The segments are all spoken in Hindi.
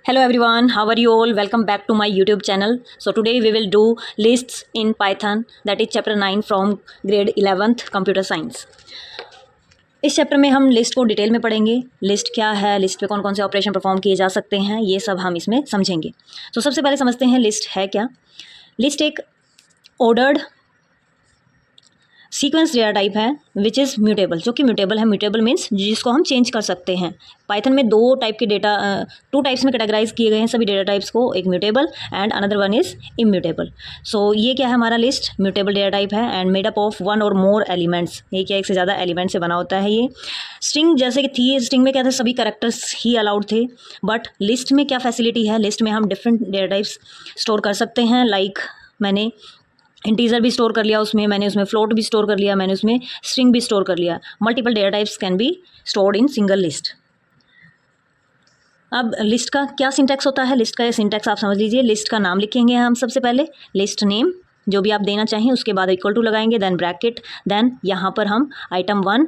Hello everyone, how are you all? Welcome back to my YouTube channel. So today we will do lists in Python, that is chapter 9 from grade 11th computer science. इस चैप्टर में हम लिस्ट को डिटेल में पढ़ेंगे। लिस्ट क्या है, लिस्ट पे कौन कौन से ऑपरेशन परफॉर्म किए जा सकते हैं, ये सब हम इसमें समझेंगे। तो सबसे पहले समझते हैं लिस्ट है क्या। लिस्ट एक ऑर्डर्ड सीक्वेंस डेटा टाइप है विच इज़ म्यूटेबल, जो कि म्यूटेबल है। म्यूटेबल मीन्स जिसको हम चेंज कर सकते हैं। पाइथन में दो टाइप के डेटा, टू टाइप्स में कैटेगराइज किए गए हैं सभी डेटा टाइप्स को, एक mutable and another one is immutable. So ये क्या है हमारा लिस्ट, म्यूटेबल डेटा टाइप है and made up of one or more elements. ये क्या, एक से ज़्यादा एलिमेंट से बना होता है। ये स्ट्रिंग जैसे कि थी, स्ट्रिंग में क्या था, सभी कैरेक्टर्स ही अलाउड थे, बट लिस्ट में क्या फैसिलिटी है, लिस्ट में हम डिफरेंट डेटा टाइप्स स्टोर कर सकते हैं। लाइक मैंने इंटीजर भी स्टोर कर लिया उसमें, मैंने उसमें फ्लोट भी स्टोर कर लिया, मैंने उसमें स्ट्रिंग भी स्टोर कर लिया। Multiple data types can be stored in single list. अब लिस्ट का क्या सिंटैक्स होता है, लिस्ट का ये सिंटैक्स आप समझ लीजिए। लिस्ट का नाम लिखेंगे हम सबसे पहले, लिस्ट नेम जो भी आप देना चाहें, उसके बाद इक्वल टू लगाएंगे, देन ब्रैकेट, देन यहाँ पर हम आइटम 1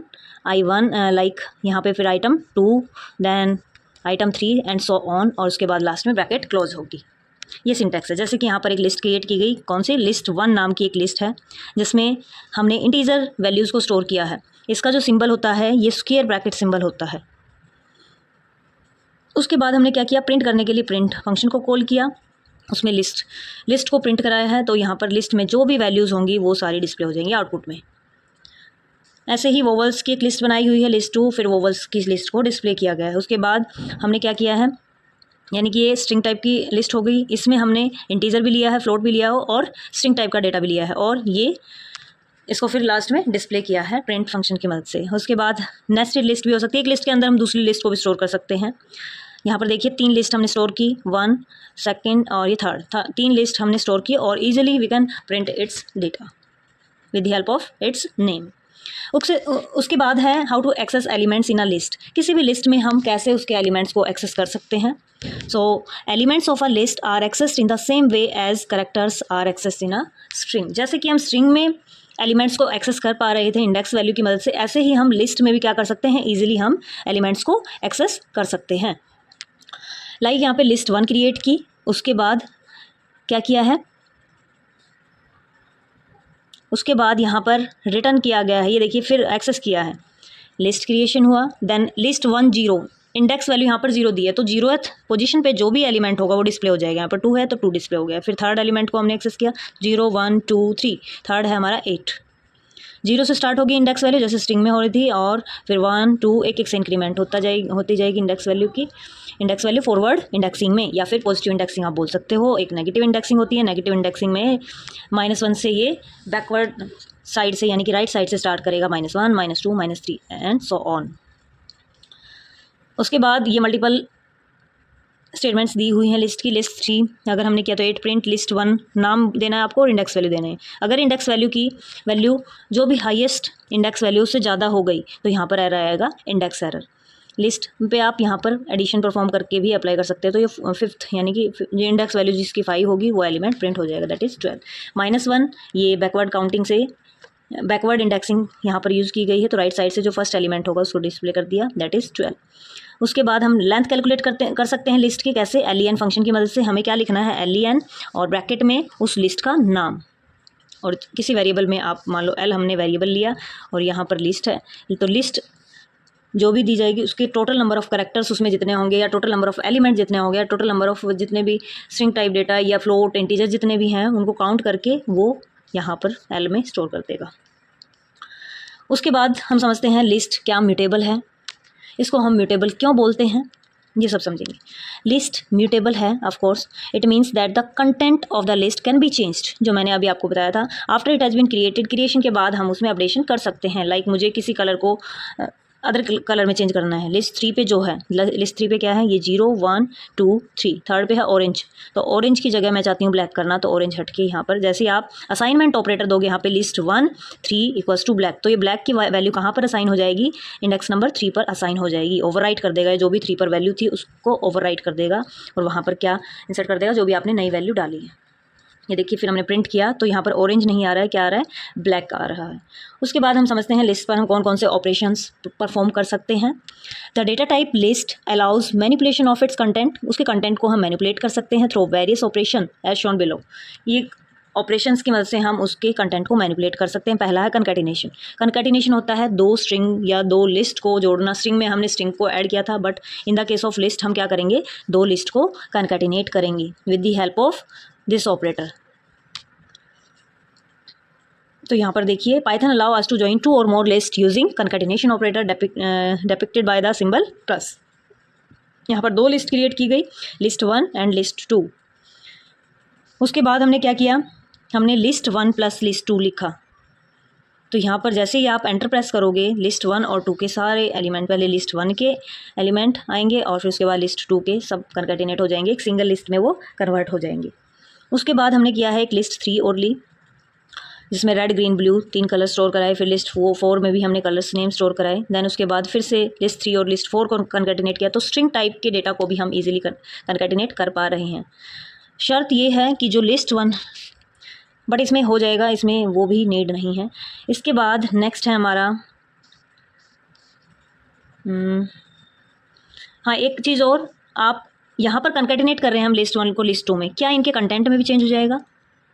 I1 लाइक यहाँ पे फिर item 2, then item 3 and so on, और उसके बाद लास्ट में ब्रैकेट क्लोज होगी। ये सिंटैक्स है। जैसे कि यहाँ पर एक लिस्ट क्रिएट की गई, कौन सी, लिस्ट 1 नाम की एक लिस्ट है जिसमें हमने इंटीजर वैल्यूज़ को स्टोर किया है। इसका जो सिंबल होता है ये स्क्वायर ब्रैकेट सिंबल होता है। उसके बाद हमने क्या किया, प्रिंट करने के लिए प्रिंट फंक्शन को कॉल किया, उसमें लिस्ट को प्रिंट कराया है। तो यहाँ पर लिस्ट में जो भी वैल्यूज़ होंगी वो सारी डिस्प्ले हो जाएंगी आउटपुट में। ऐसे ही वोवल्स की एक लिस्ट बनाई हुई है, लिस्ट 2, फिर वोवल्स की लिस्ट को डिस्प्ले किया गया है। उसके बाद हमने क्या किया है, यानी कि ये स्ट्रिंग टाइप की लिस्ट हो गई। इसमें हमने इंटीजर भी लिया है, फ्लोट भी लिया हो और स्ट्रिंग टाइप का डेटा भी लिया है, और ये इसको फिर लास्ट में डिस्प्ले किया है प्रिंट फंक्शन की मदद से। उसके बाद नेस्टेड लिस्ट भी हो सकती है, एक लिस्ट के अंदर हम दूसरी लिस्ट को भी स्टोर कर सकते हैं। यहाँ पर देखिए 3 लिस्ट हमने स्टोर की, 1, 2 और ये थर्ड, 3 लिस्ट हमने स्टोर की, और easily we can print its data with the help of its name. उसके बाद है how to access elements in a list. किसी भी लिस्ट में हम कैसे उसके एलिमेंट्स को एक्सेस कर सकते हैं। So elements of a list are accessed in the same way as characters are accessed in a string. जैसे कि हम स्ट्रिंग में एलिमेंट्स को एक्सेस कर पा रहे थे इंडेक्स वैल्यू की मदद से, ऐसे ही हम लिस्ट में भी क्या कर सकते हैं, ईजिली हम एलिमेंट्स को एक्सेस कर सकते हैं। लाइक यहाँ पे लिस्ट 1 क्रिएट की, उसके बाद क्या किया है, उसके बाद यहाँ पर रिटर्न किया गया है, ये देखिए फिर एक्सेस किया है, लिस्ट क्रिएशन हुआ, देन लिस्ट 1 0, इंडेक्स वैल्यू यहाँ पर 0 दी है तो 0th पोजीशन पे जो भी एलिमेंट होगा वो डिस्प्ले हो जाएगा। यहाँ पर 2 है तो 2 डिस्प्ले हो गया। फिर थर्ड एलिमेंट को हमने एक्सेस किया, 0 1 2 3, थर्ड है हमारा 8। 0 से स्टार्ट होगी इंडेक्स वैल्यू जैसे स्ट्रिंग में हो रही थी, और फिर 1 2 एक से इंक्रीमेंट होती जाएगी इंडेक्स वैल्यू की। इंडेक्स वैल्यू फॉरवर्ड इंडेक्सिंग में या फिर पॉजिटिव इंडेक्सिंग आप बोल सकते हो। एक नेगेटिव इंडेक्सिंग होती है, नेगेटिव इंडेक्सिंग में -1 से ये बैकवर्ड साइड से यानी कि राइट साइड से स्टार्ट करेगा, -1 -2 -3 एंड सो ऑन। उसके बाद ये मल्टीपल स्टेटमेंट्स दी हुई हैं लिस्ट की। लिस्ट 3 अगर हमने किया तो 8 प्रिंट लिस्ट 1 नाम देना है आपको और इंडेक्स वैल्यू देना है। अगर इंडेक्स वैल्यू की वैल्यू जो भी हाईएस्ट इंडेक्स वैल्यू से ज़्यादा हो गई तो यहाँ पर एरर आएगा, इंडेक्स एरर। लिस्ट पे आप यहाँ पर एडिशन परफॉर्म करके भी अप्लाई कर सकते हैं। तो ये 5th यानी कि जो इंडेक्स वैल्यू जिसकी 5 होगी वो एलिमेंट प्रिंट हो जाएगा, दैट इज़ 12। -1 ये बैकवर्ड काउंटिंग से बैकवर्ड इंडेक्सिंग यहाँ पर यूज़ की गई है, तो राइट साइड से जो फर्स्ट एलिमेंट होगा उसको डिस्प्ले कर दिया, दैट इज़ 12। उसके बाद हम लेंथ कैलकुलेट कर सकते हैं लिस्ट की, कैसे, len फंक्शन की मदद से। हमें क्या लिखना है, len और ब्रैकेट में उस लिस्ट का नाम, और किसी वेरिएबल में आप मान लो l हमने वेरिएबल लिया और यहाँ पर लिस्ट है, तो लिस्ट जो भी दी जाएगी उसके टोटल नंबर ऑफ़ कैरेक्टर्स उसमें जितने होंगे, या टोटल नंबर ऑफ़ एलिमेंट जितने होंगे, या टोटल नंबर ऑफ़ जितने भी स्ट्रिंग टाइप डेटा या फ्लोट इंटीजर जितने भी हैं उनको काउंट करके वो यहाँ पर l में स्टोर कर देगा। उसके बाद हम समझते हैं लिस्ट क्या म्यूटेबल है, इसको हम म्यूटेबल क्यों बोलते हैं, ये सब समझेंगे। लिस्ट म्यूटेबल है of course, it means that the content of the list can be changed, जो मैंने अभी आपको बताया था। After it has been created, creation के बाद हम उसमें अपडेशन कर सकते हैं। लाइक मुझे किसी कलर को अदर कलर में चेंज करना है। लिस्ट 3 पे जो है, लिस्ट 3 पे क्या है, ये 0 1 2 3, थर्ड पे है ऑरेंज, तो ऑरेंज की जगह मैं चाहती हूँ ब्लैक करना, तो ऑरेंज हट के यहाँ पर जैसे आप असाइनमेंट ऑपरेटर दोगे यहाँ पे लिस्ट 1 3 इक्वल्स टू ब्लैक, तो ये ब्लैक की वैल्यू कहाँ पर असाइन हो जाएगी, इंडेक्स नंबर 3 पर असाइन हो जाएगी। ओवरराइट कर देगा, जो भी 3 पर वैल्यू थी उसको ओवरराइट कर देगा और वहाँ पर क्या इंसर्ट कर देगा, जो भी आपने नई वैल्यू डाली है। ये देखिए फिर हमने प्रिंट किया तो यहाँ पर ऑरेंज नहीं आ रहा है, क्या आ रहा है, ब्लैक आ रहा है। उसके बाद हम समझते हैं लिस्ट पर हम कौन कौन से ऑपरेशंस परफॉर्म कर सकते हैं। The data type list allows manipulation of its content, उसके कंटेंट को हम मैनिपुलेट कर सकते हैं through various operation as shown below. ये ऑपरेशंस की मदद से हम उसके कंटेंट को मैनिपुलेट कर सकते हैं। पहला है कंकैटिनेशन। कंकैटिनेशन होता है दो स्ट्रिंग या दो लिस्ट को जोड़ना। स्ट्रिंग में हमने स्ट्रिंग को ऐड किया था, but in the case of list हम क्या करेंगे, दो लिस्ट को कंकैटिनेट करेंगे with the help of this operator. तो यहाँ पर देखिए Python allow us to join two or more list using concatenation operator depicted by the symbol plus. यहाँ पर दो लिस्ट क्रिएट की गई, लिस्ट 1 एंड लिस्ट 2। उसके बाद हमने क्या किया, हमने लिस्ट 1 प्लस लिस्ट 2 लिखा। तो यहाँ पर जैसे ही आप एंटर प्रेस करोगे लिस्ट 1 और 2 के सारे एलिमेंट, पहले लिस्ट 1 के एलिमेंट आएंगे और फिर उसके बाद लिस्ट 2 के सब कंकैटिनेट हो जाएंगे, एक सिंगल लिस्ट में वो कन्वर्ट हो जाएंगे। उसके बाद हमने किया है एक लिस्ट 3 और ली, जिसमें red green blue 3 colour store कराए। फिर लिस्ट 4 में भी हमने कलर्स नेम स्टोर कराए। देन उसके बाद फिर से लिस्ट 3 और लिस्ट 4 को कंकैटिनेट किया। तो स्ट्रिंग टाइप के डेटा को भी हम इजीली कंकैटिनेट कर पा रहे हैं। शर्त ये है कि जो लिस्ट 1, बट इसमें हो जाएगा, इसमें वो भी नीड नहीं है। इसके बाद नेक्स्ट है हमारा हाँ एक चीज़ और, आप यहाँ पर कंकैटिनेट कर रहे हैं हम लिस्ट 1 को लिस्ट 2 में, क्या इनके कंटेंट में भी चेंज हो जाएगा?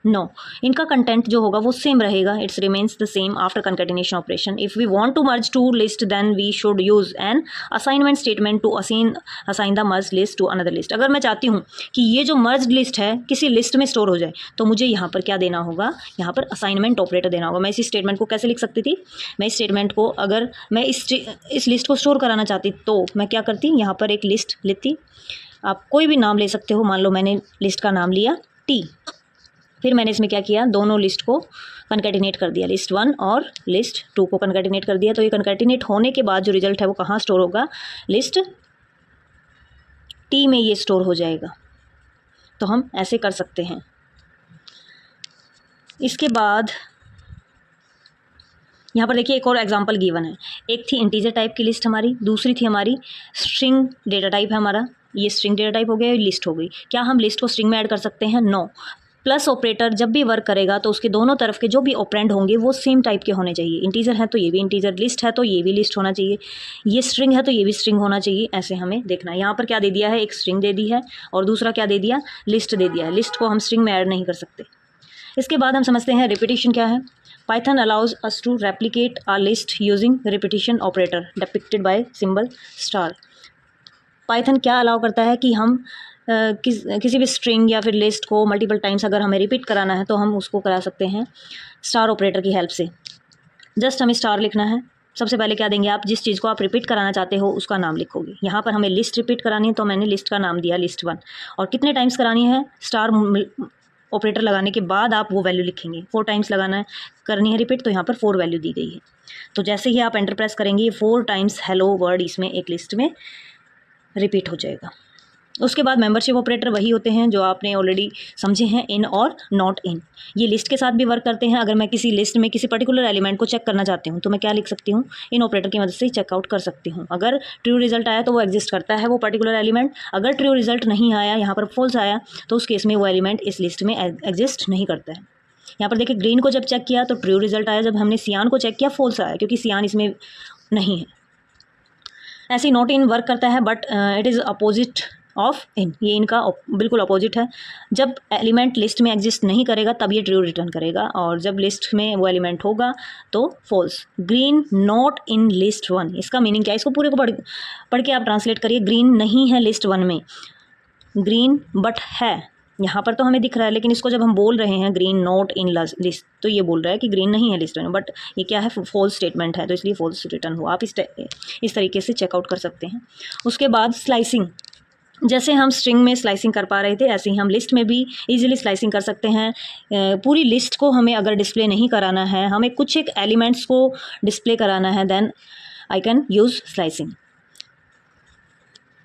नो, इनका कंटेंट जो होगा वो सेम रहेगा, it's remains the same after concatenation operation. If we want to merge two list then we should use an assignment statement to assign the merge list to another list. अगर मैं चाहती हूँ कि ये जो मर्ज लिस्ट है किसी लिस्ट में स्टोर हो जाए, तो मुझे यहाँ पर क्या देना होगा, यहाँ पर असाइनमेंट ऑपरेटर देना होगा। मैं इसी स्टेटमेंट को कैसे लिख सकती थी, मैं इस स्टेटमेंट को अगर मैं इस लिस्ट को स्टोर कराना चाहती तो मैं क्या करती, यहाँ पर एक लिस्ट लेती। आप कोई भी नाम ले सकते हो, मान लो मैंने लिस्ट का नाम लिया टी। फिर मैंने इसमें क्या किया, दोनों लिस्ट को कंकैटिनेट कर दिया, लिस्ट 1 और लिस्ट 2 को कंकैटिनेट कर दिया। तो ये कंकैटिनेट होने के बाद जो रिजल्ट है वो कहाँ स्टोर होगा, लिस्ट टी में ये स्टोर हो जाएगा। तो हम ऐसे कर सकते हैं। इसके बाद यहाँ पर देखिए एक और एग्जांपल गिवन है। एक थी इंटीजर टाइप की लिस्ट हमारी, दूसरी थी हमारी स्ट्रिंग डेटा टाइप है हमारा। ये स्ट्रिंग डेटा टाइप हो गया, ये लिस्ट हो गई। क्या हम लिस्ट को स्ट्रिंग में ऐड कर सकते हैं? नो। प्लस ऑपरेटर जब भी वर्क करेगा तो उसके दोनों तरफ के जो भी ऑपरेंड होंगे वो सेम टाइप के होने चाहिए। इंटीजर है तो ये भी इंटीजर, लिस्ट है तो ये भी लिस्ट होना चाहिए, ये स्ट्रिंग है तो ये भी स्ट्रिंग होना चाहिए। ऐसे हमें देखना है। यहाँ पर क्या दे दिया है, एक स्ट्रिंग दे दी है और दूसरा क्या दे दिया, लिस्ट दे दिया है। लिस्ट को हम स्ट्रिंग में ऐड नहीं कर सकते। इसके बाद हम समझते हैं रिपीटिशन क्या है। Python allows us to replicate a list using repetition operator depicted by symbol star. Python क्या अलाउ करता है कि हम किसी भी स्ट्रिंग या फिर लिस्ट को मल्टीपल टाइम्स अगर हमें रिपीट कराना है तो हम उसको करा सकते हैं स्टार ऑपरेटर की हेल्प से। जस्ट हमें स्टार लिखना है। सबसे पहले क्या देंगे, आप जिस चीज़ को आप रिपीट कराना चाहते हो उसका नाम लिखोगे। यहाँ पर हमें लिस्ट रिपीट करानी है तो मैंने लिस्ट का नाम दिया लिस्ट 1। और कितने टाइम्स करानी है, स्टार ऑपरेटर लगाने के बाद आप वो वैल्यू लिखेंगे। 4 टाइम्स लगाना है, करनी है रिपीट, तो यहाँ पर 4 वैल्यू दी गई है। तो जैसे ही आप एंटर प्रेस करेंगे 4 टाइम्स हेलो वर्ड इसमें एक लिस्ट में रिपीट हो जाएगा। उसके बाद मेंबरशिप ऑपरेटर वही होते हैं जो आपने ऑलरेडी समझे हैं, इन और नॉट इन। ये लिस्ट के साथ भी वर्क करते हैं। अगर मैं किसी लिस्ट में किसी पर्टिकुलर एलिमेंट को चेक करना चाहती हूँ तो मैं क्या लिख सकती हूँ, इन ऑपरेटर की मदद से चेकआउट कर सकती हूँ। अगर ट्रू रिजल्ट आया तो वो एग्जिस्ट करता है वो पर्टिकुलर एलिमेंट। अगर ट्रू रिजल्ट नहीं आया, यहाँ पर फॉल्स आया, तो उस केस में वो एलिमेंट इस लिस्ट में एग्जिस्ट नहीं करता है। यहाँ पर देखिए ग्रीन को जब चेक किया तो ट्रू रिजल्ट आया, जब हमने सियान को चेक किया फॉल्स आया, क्योंकि सियान इसमें नहीं है। ऐसे नॉट इन वर्क करता है, but it is opposite of in. ये इनका बिल्कुल अपोजिट है। जब एलिमेंट लिस्ट में एग्जिस्ट नहीं करेगा तब ये ट्रू रिटर्न करेगा, और जब लिस्ट में वो एलिमेंट होगा तो false. Green not in list 1, इसका मीनिंग क्या है, इसको पूरे को पढ़ के आप ट्रांसलेट करिए। ग्रीन नहीं है लिस्ट 1 में, ग्रीन बट है। यहाँ पर तो हमें दिख रहा है, लेकिन इसको जब हम बोल रहे हैं ग्रीन नॉट इन लिस्ट, तो ये बोल रहा है कि ग्रीन नहीं है लिस्ट में, बट ये क्या है, फॉल्स स्टेटमेंट है, तो इसलिए फॉल्स रिटर्न हुआ। आप इस तरीके से चेकआउट कर सकते हैं। उसके बाद स्लाइसिंग, जैसे हम स्ट्रिंग में स्लाइसिंग कर पा रहे थे ऐसे ही हम लिस्ट में भी इजीली स्लाइसिंग कर सकते हैं। पूरी लिस्ट को हमें अगर डिस्प्ले नहीं कराना है, हमें कुछ एक एलिमेंट्स को डिस्प्ले कराना है, then I can use slicing.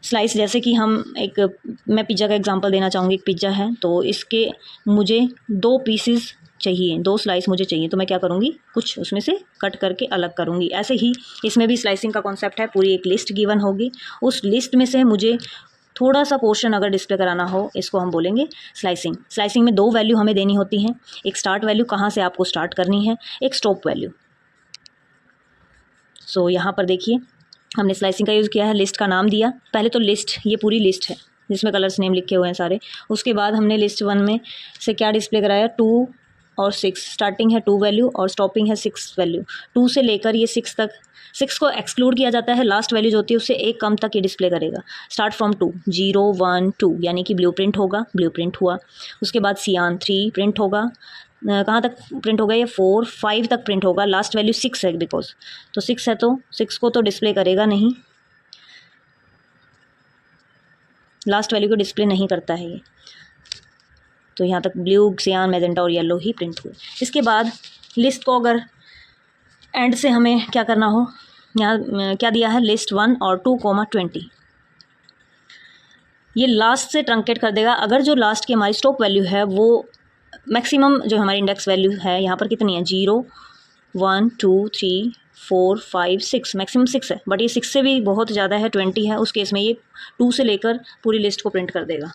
Slice जैसे कि मैं पिज़्ज़ा का एग्जांपल देना चाहूँगी। एक पिज़्ज़ा है तो इसके मुझे 2 पीसेस चाहिए, 2 स्लाइस मुझे चाहिए, तो मैं क्या करूँगी, कुछ उसमें से कट करके अलग करूँगी। ऐसे ही इसमें भी स्लाइसिंग का कॉन्सेप्ट है। पूरी एक लिस्ट गिवन होगी, उस लिस्ट में से मुझे थोड़ा सा पोर्शन अगर डिस्प्ले कराना हो, इसको हम बोलेंगे स्लाइसिंग। स्लाइसिंग में 2 वैल्यू हमें देनी होती हैं, एक स्टार्ट वैल्यू कहाँ से आपको स्टार्ट करनी है, एक स्टॉप वैल्यू। सो यहाँ पर देखिए हमने स्लाइसिंग का यूज़ किया है, लिस्ट का नाम दिया। पहले तो लिस्ट, ये पूरी लिस्ट है जिसमें कलर्स नेम लिखे हुए हैं सारे। उसके बाद हमने लिस्ट 1 में से क्या डिस्प्ले कराया, 2 और 6। स्टार्टिंग है 2 वैल्यू और स्टॉपिंग है 6 वैल्यू। 2 से लेकर ये 6 तक, 6 को एक्सक्लूड किया जाता है, लास्ट वैल्यू जो होती है उससे एक कम तक ये डिस्प्ले करेगा। स्टार्ट फ्रॉम 2, 0 1 2 यानी कि ब्लू प्रिंट होगा, ब्लू प्रिंट हुआ। उसके बाद सियान 3 प्रिंट होगा, कहाँ तक प्रिंट होगा, ये 4 5 तक प्रिंट होगा। लास्ट वैल्यू 6 है बिकॉज, तो 6 है तो 6 को तो डिस्प्ले करेगा नहीं, लास्ट वैल्यू को डिस्प्ले नहीं करता है ये। तो यहाँ तक ब्लू, सियान, मैजेंटा और येलो ही प्रिंट हुए। इसके बाद लिस्ट को अगर एंड से हमें क्या करना हो, यहाँ क्या दिया है, लिस्ट 1 और 2 20। ये लास्ट से ट्रंकेट कर देगा। अगर जो लास्ट की हमारी स्टॉप वैल्यू है वो मैक्सिमम जो हमारी इंडेक्स वैल्यू है यहाँ पर कितनी है, 0 1 2 3 4 5 6, मैक्सिमम 6 है, बट ये 6 से भी बहुत ज़्यादा है, 20 है, उस केस में ये 2 से लेकर पूरी लिस्ट को प्रिंट कर देगा।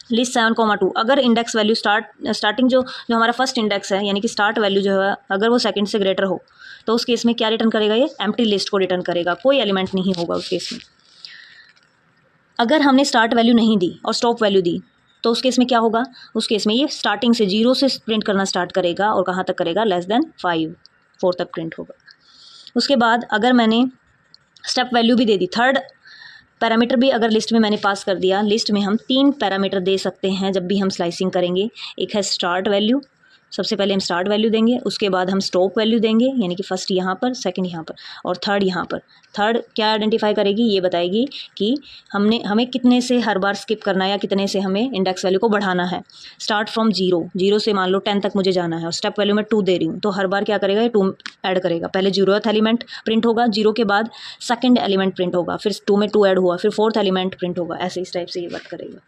लिस्ट 7, 2 अगर इंडेक्स वैल्यू स्टार्टिंग जो हमारा फर्स्ट इंडेक्स है यानी कि स्टार्ट वैल्यू जो है अगर वो सेकंड से ग्रेटर हो तो उस केस में क्या रिटर्न करेगा, ये एम्प्टी लिस्ट को रिटर्न करेगा, कोई एलिमेंट नहीं होगा उस केस में। अगर हमने स्टार्ट वैल्यू नहीं दी और स्टॉप वैल्यू दी तो उस केस में क्या होगा, उस केस में ये स्टार्टिंग से 0 से प्रिंट करना स्टार्ट करेगा और कहाँ तक करेगा, लेस देन 5 4 तक प्रिंट होगा। उसके बाद अगर मैंने स्टेप वैल्यू भी दे दी, थर्ड पैरामीटर भी अगर लिस्ट में मैंने पास कर दिया, लिस्ट में हम 3 पैरामीटर दे सकते हैं जब भी हम स्लाइसिंग करेंगे। एक है स्टार्ट वैल्यू, सबसे पहले हम स्टार्ट वैल्यू देंगे, उसके बाद हम स्टॉप वैल्यू देंगे यानी कि फर्स्ट यहाँ पर, सेकंड यहाँ पर और थर्ड यहाँ पर। थर्ड क्या आइडेंटिफाई करेगी, ये बताएगी कि हमें कितने से हर बार स्किप करना है या कितने से हमें इंडेक्स वैल्यू को बढ़ाना है। स्टार्ट फ्रॉम 0 से मान लो 10 तक मुझे जाना है और स्टेप वैल्यू में 2 दे रही हूँ, तो हर बार क्या करेगा, ये 2 ऐड करेगा। पहले 0th एलिमेंट प्रिंट होगा, 0 के बाद सेकेंड एलिमेंट प्रिंट होगा, फिर 2 में 2 ऐड हुआ, फिर 4th एलिमेंट प्रिंट होगा, ऐसे इस टाइप से ये वर्क करेगा।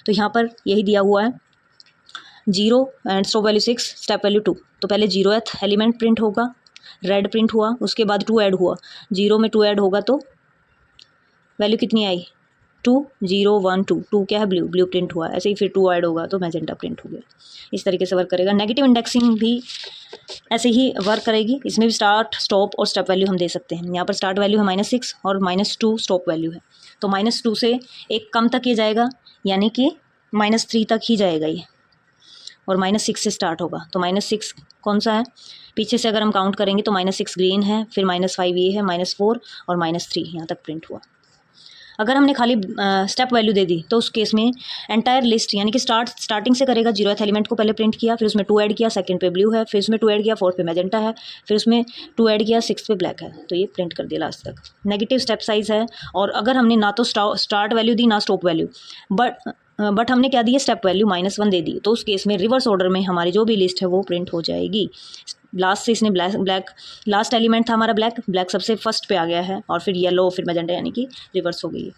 तो यहाँ पर यही दिया हुआ है, 0 and stop value 6, step value 2। तो पहले 0th एलिमेंट प्रिंट होगा, रेड प्रिंट हुआ, उसके बाद 2 ऐड हुआ, 0 में 2 ऐड होगा तो वैल्यू कितनी आई, 2 0 1 2, 2 क्या है, ब्लू प्रिंट हुआ। ऐसे ही फिर 2 ऐड होगा तो मैजेंटा प्रिंट हो गया। इस तरीके से वर्क करेगा। नेगेटिव इंडेक्सिंग भी ऐसे ही वर्क करेगी, इसमें भी स्टार्ट, स्टॉप और स्टेप वैल्यू हम दे सकते हैं। यहाँ पर स्टार्ट वैल्यू है -6 और -2 स्टॉप वैल्यू है, तो -2 से एक कम तक ये जाएगा यानी कि -3 तक ही जाएगा ये, और -6 से स्टार्ट होगा। तो -6 कौन सा है, पीछे से अगर हम काउंट करेंगे तो -6 ग्रीन है, फिर -5 ये है, -4 और -3 यहाँ तक प्रिंट हुआ। अगर हमने खाली स्टेप वैल्यू दे दी तो उस केस में एंटायर लिस्ट यानी कि स्टार्टिंग से करेगा, 0th एलिमेंट को पहले प्रिंट किया, फिर उसमें 2 ऐड किया, सेकंड पे ब्लू है, फिर उसमें 2 ऐड किया, 4th पे मैजेंटा है, फिर उसमें 2 ऐड किया, 6th पे ब्लैक है, तो ये प्रिंट कर दिया लास्ट तक। नेगेटिव स्टेप साइज है। और अगर हमने ना तो स्टार्ट वैल्यू दी ना स्टॉप वैल्यू, बट हमने क्या दिया, स्टेप वैल्यू -1 दे दी, तो उस केस में रिवर्स ऑर्डर में हमारी जो भी लिस्ट है वो प्रिंट हो जाएगी। लास्ट से इसने ब्लैक लास्ट एलिमेंट था हमारा ब्लैक सबसे फर्स्ट पे आ गया है, और फिर येलो, फिर मैजेंटा, यानी कि रिवर्स हो गई है।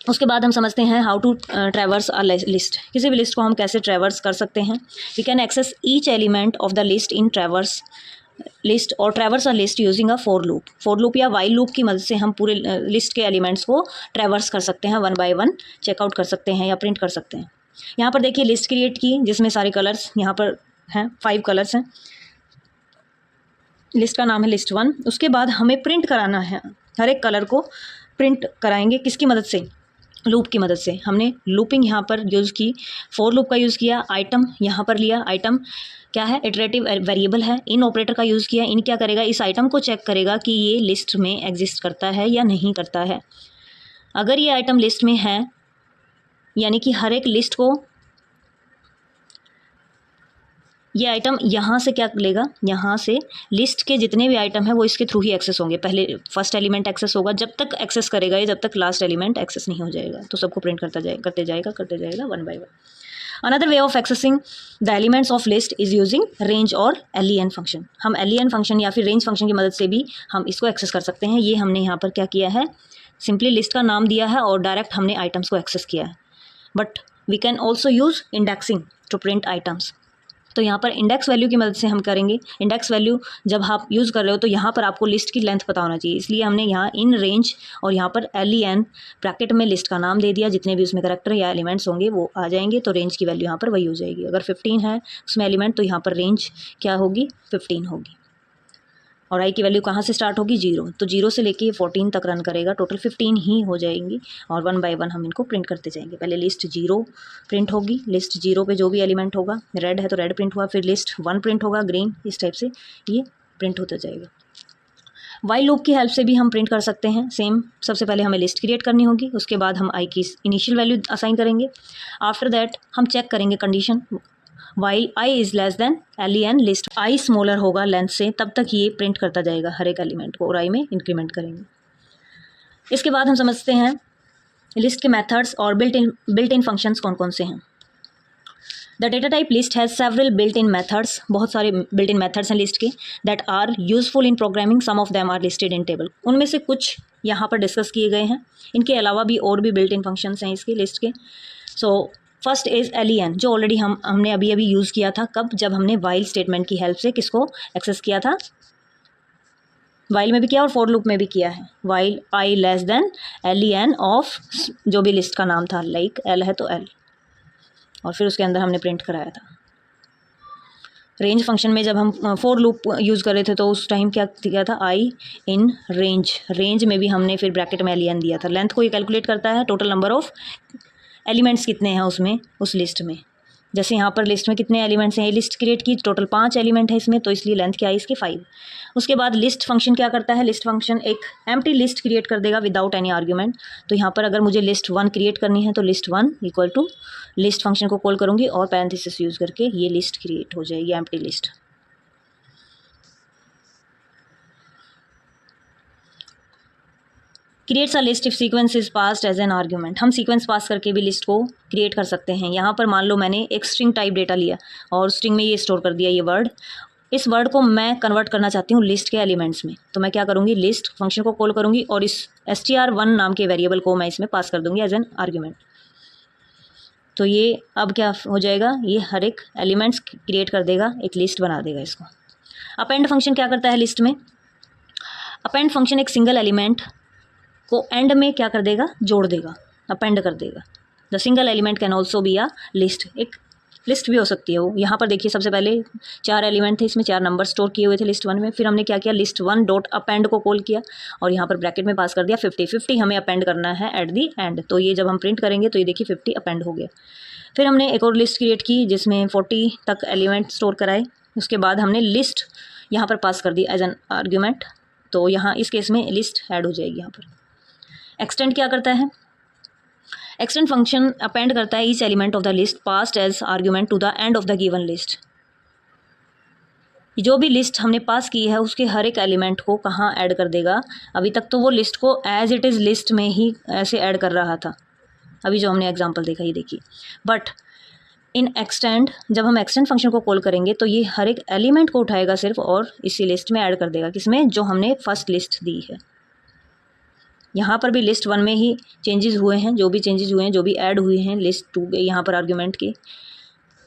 उसके बाद हम समझते हैं how to traverse a list. किसी भी लिस्ट को हम कैसे ट्रैवर्स कर सकते हैं। We can access each element of the list in traverse list or traverse a list using a for loop या वाइल लूप की मदद से हम पूरे लिस्ट के एलिमेंट्स को ट्रैवर्स कर सकते हैं, 1 by 1 चेकआउट कर सकते हैं या प्रिंट कर सकते हैं। यहाँ पर देखिए लिस्ट क्रिएट की, जिसमें सारे कलर्स यहाँ पर हैं, 5 कलर्स हैं। लिस्ट का नाम है लिस्ट 1। उसके बाद हमें प्रिंट कराना है, हर एक कलर को प्रिंट कराएंगे किसकी मदद से, लूप की मदद से। हमने लूपिंग यहाँ पर यूज़ की, फॉर लूप का यूज़ किया, आइटम यहाँ पर लिया, आइटम क्या है, इटरेटिव वेरिएबल है। इन ऑपरेटर का यूज़ किया, इन क्या करेगा, इस आइटम को चेक करेगा कि ये लिस्ट में एग्जिस्ट करता है या नहीं करता है। अगर ये आइटम लिस्ट में है यानी कि हर एक लिस्ट को ये आइटम यहाँ से क्या लेगा, यहाँ से लिस्ट के जितने भी आइटम है वो इसके थ्रू ही एक्सेस होंगे। पहले फर्स्ट एलिमेंट एक्सेस होगा, जब तक एक्सेस करेगा ये, जब तक लास्ट एलिमेंट एक्सेस नहीं हो जाएगा। तो सबको प्रिंट करते जाएगा 1 by 1। Another way of accessing the elements of list is using range और len फंक्शन। हम len फंक्शन या फिर रेंज फंक्शन की मदद से भी हम इसको एक्सेस कर सकते हैं। ये हमने यहाँ पर क्या किया है, सिंपली लिस्ट का नाम दिया है और डायरेक्ट हमने आइटम्स को एक्सेस किया है। But we can also use indexing to print items. तो यहाँ पर इंडेक्स वैल्यू की मदद से हम करेंगे। इंडेक्स वैल्यू जब आप यूज़ कर रहे हो तो यहाँ पर आपको लिस्ट की लेंथ पता होना चाहिए, इसलिए हमने यहाँ इन रेंज और यहाँ पर LEN ब्रैकेट में लिस्ट का नाम दे दिया। जितने भी उसमें करैक्टर या एलिमेंट्स होंगे वो आ जाएंगे, तो रेंज की वैल्यू यहाँ पर वही हो जाएगी। अगर 15 है उसमें एलिमेंट तो यहाँ पर रेंज क्या होगी, 15 होगी। और आई की वैल्यू कहाँ से स्टार्ट होगी, 0, तो 0 से लेके 14 तक रन करेगा, टोटल 15 ही हो जाएंगी। और 1 बाय 1 हम इनको प्रिंट करते जाएंगे। पहले लिस्ट 0 प्रिंट होगी, लिस्ट 0 पे जो भी एलिमेंट होगा, रेड है तो रेड प्रिंट हुआ, फिर लिस्ट 1 प्रिंट होगा, ग्रीन, इस टाइप से ये प्रिंट होता जाएगा। वाइल लूप की हेल्प से भी हम प्रिंट कर सकते हैं। सेम, सबसे पहले हमें लिस्ट क्रिएट करनी होगी, उसके बाद हम आई की इनिशियल वैल्यू असाइन करेंगे। आफ्टर दैट हम चेक करेंगे condition, while I is less than LEN list I smaller होगा लेंथ से, तब तक ये प्रिंट करता जाएगा हर एक एलिमेंट को, और आई में इंक्रीमेंट करेंगे। इसके बाद हम समझते हैं लिस्ट के मेथड्स और बिल्ट इन फंक्शंस कौन कौन से हैं। The data type list has several built in methods, बहुत सारे बिल्ट इन मेथड्स हैं लिस्ट के, that are useful in programming, some of them are listed in table. उनमें से कुछ यहाँ पर डिस्कस किए गए हैं, इनके अलावा भी और भी बिल्ट इन फंक्शंस हैं इसके लिस्ट के। सो फर्स्ट इज़ LEN, जो ऑलरेडी हमने अभी यूज़ किया था, कब, जब हमने वाइल स्टेटमेंट की हेल्प से किसको एक्सेस किया था, वाइल में भी किया और फॉर लूप में भी किया है। While I less than LEN of जो भी लिस्ट का नाम था, लाइक L है तो L, और फिर उसके अंदर हमने प्रिंट कराया था। रेंज फंक्शन में जब हम फॉर लूप यूज़ कर रहे थे तो उस टाइम क्या किया था, आई इन रेंज, रेंज में भी हमने फिर ब्रैकेट में LEN दिया था। लेंथ को ये कैलकुलेट करता है, टोटल नंबर ऑफ एलिमेंट्स कितने हैं उसमें, उस लिस्ट में। जैसे यहाँ पर लिस्ट में कितने एलिमेंट्स हैं, ये लिस्ट क्रिएट की, टोटल 5 एलिमेंट है इसमें, तो इसलिए लेंथ क्या है इसकी 5। उसके बाद लिस्ट फंक्शन क्या करता है, लिस्ट फंक्शन एक एम्प्टी लिस्ट क्रिएट कर देगा विदाउट एनी आर्ग्यूमेंट। तो यहाँ पर अगर मुझे लिस्ट 1 क्रिएट करनी है तो list 1 equal to list function को कॉल करूँगी और पैरेंथेसिस यूज़ करके ये लिस्ट क्रिएट हो जाएगी, empty list. Creates a list if sequence is passed as an argument, हम सीक्वेंस पास करके भी लिस्ट को क्रिएट कर सकते हैं। यहाँ पर मान लो मैंने एक स्ट्रिंग टाइप डेटा लिया और स्ट्रिंग में ये स्टोर कर दिया ये वर्ड, इस वर्ड को मैं कन्वर्ट करना चाहती हूँ लिस्ट के एलिमेंट्स में, तो मैं क्या करूँगी, लिस्ट फंक्शन को कॉल करूँगी और इस str1 नाम के वेरिएबल को मैं इसमें पास कर दूँगी एज एन आर्ग्यूमेंट। तो ये अब क्या हो जाएगा, ये हर एक एलिमेंट्स क्रिएट कर देगा, एक लिस्ट बना देगा इसको। अपेंड फंक्शन क्या करता है लिस्ट में, अपेंड फंक्शन एक सिंगल एलिमेंट को एंड में क्या कर देगा, जोड़ देगा, अपेंड कर देगा। The single element can also be a list, एक लिस्ट भी हो सकती है वो। यहाँ पर देखिए सबसे पहले 4 एलिमेंट थे, इसमें 4 नंबर स्टोर किए हुए थे लिस्ट 1 में, फिर हमने क्या किया, लिस्ट 1 डॉट अपेंड को कॉल किया और यहाँ पर ब्रैकेट में पास कर दिया 50 हमें अपेंड करना है एट दी एंड। तो ये जब हम प्रिंट करेंगे तो ये देखिए 50 अपेंड हो गया। फिर हमने एक और लिस्ट क्रिएट की जिसमें 40 तक एलिमेंट स्टोर कराए, उसके बाद हमने लिस्ट यहाँ पर पास कर दी एज एन आर्ग्यूमेंट, तो यहाँ इस केस में लिस्ट ऐड हो जाएगी। यहाँ पर एक्सटेंड क्या करता है, एक्सटेंड फंक्शन अपेंड करता है each element of the list passed as argument to the end of the given list. जो भी लिस्ट हमने पास की है उसके हर एक एलिमेंट को कहाँ ऐड कर देगा, अभी तक तो वो लिस्ट को एज इट इज़ लिस्ट में ही ऐसे ऐड कर रहा था, अभी जो हमने एग्जांपल देखा ये देखिए। बट इन एक्सटेंड, जब हम एक्सटेंड फंक्शन को कॉल करेंगे तो ये हर एक एलिमेंट को उठाएगा सिर्फ और इसी लिस्ट में ऐड कर देगा, किसमें, जो हमने फर्स्ट लिस्ट दी है। यहाँ पर भी लिस्ट 1 में ही चेंजेस हुए हैं, जो भी चेंजेस हुए हैं, जो भी ऐड हुए हैं लिस्ट 2 के यहाँ पर आर्ग्यूमेंट के,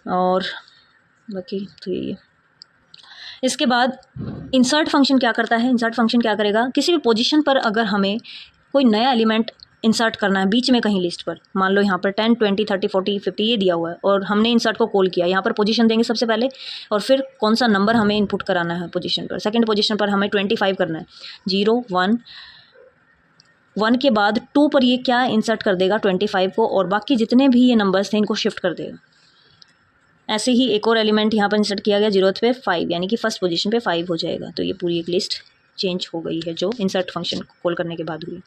और बाकी तो ये। इसके बाद इंसर्ट फंक्शन क्या करता है, इंसर्ट फंक्शन क्या करेगा, किसी भी पोजीशन पर अगर हमें कोई नया एलिमेंट इंसर्ट करना है बीच में कहीं लिस्ट पर, मान लो यहाँ पर 10, 20, 30, 40, 50 ये दिया हुआ है और हमने इंसर्ट को कॉल किया, यहाँ पर पोजीशन देंगे सबसे पहले और फिर कौन सा नंबर हमें इनपुट कराना है पोजीशन पर। सेकंड पोजीशन पर हमें 25 करना है, 0, 1, 1 के बाद 2 पर ये क्या इंसर्ट कर देगा 25 को, और बाकी जितने भी ये नंबर्स थे इनको शिफ्ट कर देगा। ऐसे ही एक और एलिमेंट यहाँ पर इंसर्ट किया गया 0th पे 5, यानी कि फर्स्ट पोजीशन पे 5 हो जाएगा। तो ये पूरी एक लिस्ट चेंज हो गई है जो इंसर्ट फंक्शन कॉल करने के बाद हुई।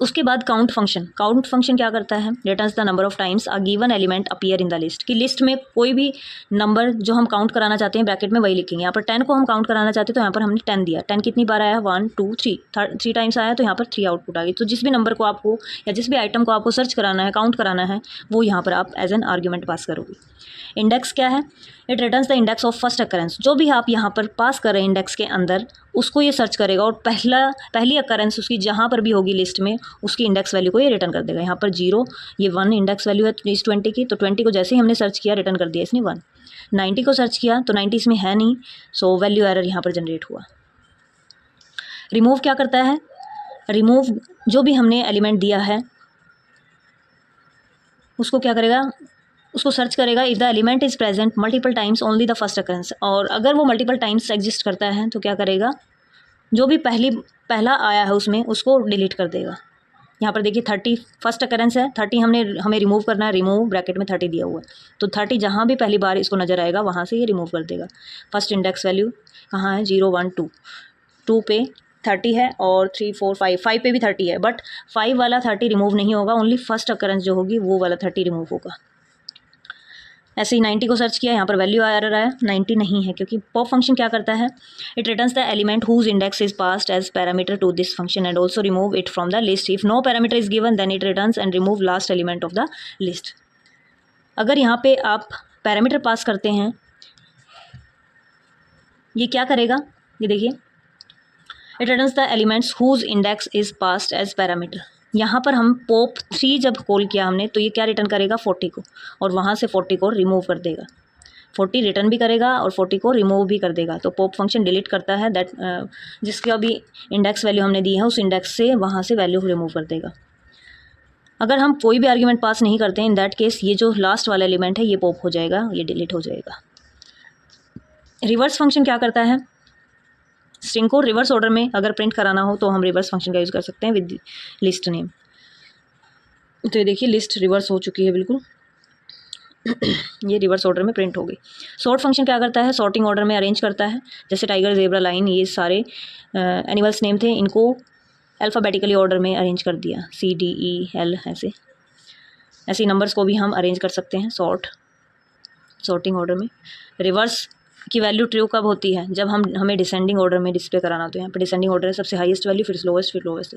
उसके बाद काउंट फंक्शन क्या करता है, returns the number of times a given element appear in the list, कि लिस्ट में कोई भी नंबर जो हम काउंट कराना चाहते हैं ब्रैकेट में वही लिखेंगे। यहाँ पर 10 को हम काउंट कराना चाहते हैं तो यहाँ पर हमने 10 दिया, 10 कितनी बार आया, 1, 2, 3 टाइम्स आया, तो यहाँ पर 3 आउटपुट आ गई। तो जिस भी नंबर को आपको या जिस भी आइटम को आपको सर्च कराना है, काउंट कराना है, वो यहाँ पर आप एज एन आर्ग्यूमेंट पास करोगे। इंडेक्स क्या है, it returns the index of first occurrence, जो भी आप यहाँ पर पास कर रहे हैं इंडेक्स के अंदर उसको ये सर्च करेगा और पहली अकरेंस उसकी जहाँ पर भी होगी लिस्ट में उसकी इंडेक्स वैल्यू को ये रिटर्न कर देगा। यहाँ पर 0, ये 1 इंडेक्स वैल्यू है इस 20 की, तो 20 को जैसे ही हमने सर्च किया रिटर्न कर दिया इसने 1। 90 को सर्च किया तो 90 इसमें है नहीं, सो वैल्यू एरर यहाँ पर जनरेट हुआ। रिमूव क्या करता है, रिमूव जो भी हमने एलिमेंट दिया है उसको क्या करेगा, उसको सर्च करेगा if the element is present multiple times only the first occurrence, और अगर वो मल्टीपल टाइम्स एग्जिस्ट करता है तो क्या करेगा, जो भी पहला आया है उसमें उसको डिलीट कर देगा। यहाँ पर देखिए 30 फर्स्ट अकरेंस है, 30 हमें रिमूव करना है, रिमूव ब्रैकेट में 30 दिया हुआ है, तो 30 जहाँ भी पहली बार इसको नज़र आएगा वहाँ से ये रिमूव कर देगा। फर्स्ट इंडेक्स वैल्यू कहाँ है, 0 1 2, 2 पे 30 है और 3 4 5 पे भी 30 है, बट 5 वाला 30 रिमूव नहीं होगा, ओनली फर्स्ट अकरेंस जो होगी वो वाला 30 रिमूव होगा। ऐसे ही 90 को सर्च किया, यहाँ पर वैल्यू एरर आया, 90 नहीं है, क्योंकि पॉप फंक्शन क्या करता है, it returns the element whose index is passed as parameter to this function and also remove it from the list. If no parameter is given then it returns and remove last element of the list. अगर यहाँ पे आप पैरामीटर पास करते हैं, ये क्या करेगा, ये देखिए, it returns the elements whose index is passed as parameter. यहाँ पर हम पॉप 3 जब कॉल किया हमने तो ये क्या रिटर्न करेगा, 40 को, और वहाँ से 40 को रिमूव कर देगा। 40 रिटर्न भी करेगा और 40 को रिमूव भी कर देगा। तो पॉप फंक्शन डिलीट करता है दैट जिसके अभी इंडेक्स वैल्यू हमने दी है उस इंडेक्स से वहाँ से वैल्यू रिमूव कर देगा। अगर हम कोई भी आर्ग्यूमेंट पास नहीं करते हैं इन दैट केस ये जो लास्ट वाला एलिमेंट है ये पॉप हो जाएगा, ये डिलीट हो जाएगा। रिवर्स फंक्शन क्या करता है, स्ट्रिंग को रिवर्स ऑर्डर में अगर प्रिंट कराना हो तो हम रिवर्स फंक्शन का यूज़ कर सकते हैं विद लिस्ट नेम। तो ये देखिए लिस्ट रिवर्स हो चुकी है बिल्कुल ये रिवर्स ऑर्डर में प्रिंट हो गई। सॉर्ट फंक्शन क्या करता है, सॉर्टिंग ऑर्डर में अरेंज करता है। जैसे टाइगर, जेब्रा, लाइन, ये सारे एनिमल्स नेम थे, इनको अल्फ़ाबेटिकली ऑर्डर में अरेंज कर दिया, CDEL ऐसे नंबर्स को भी हम अरेंज कर सकते हैं सॉर्टिंग ऑर्डर में। रिवर्स की वैल्यू ट्रू कब होती है, जब हमें डिसेंडिंग ऑर्डर में डिस्प्ले कराना, तो यहाँ पर डिसेंडिंग ऑर्डर है, सबसे हाईएस्ट वैल्यू फिर लोएस्ट फिर लोएस्ट।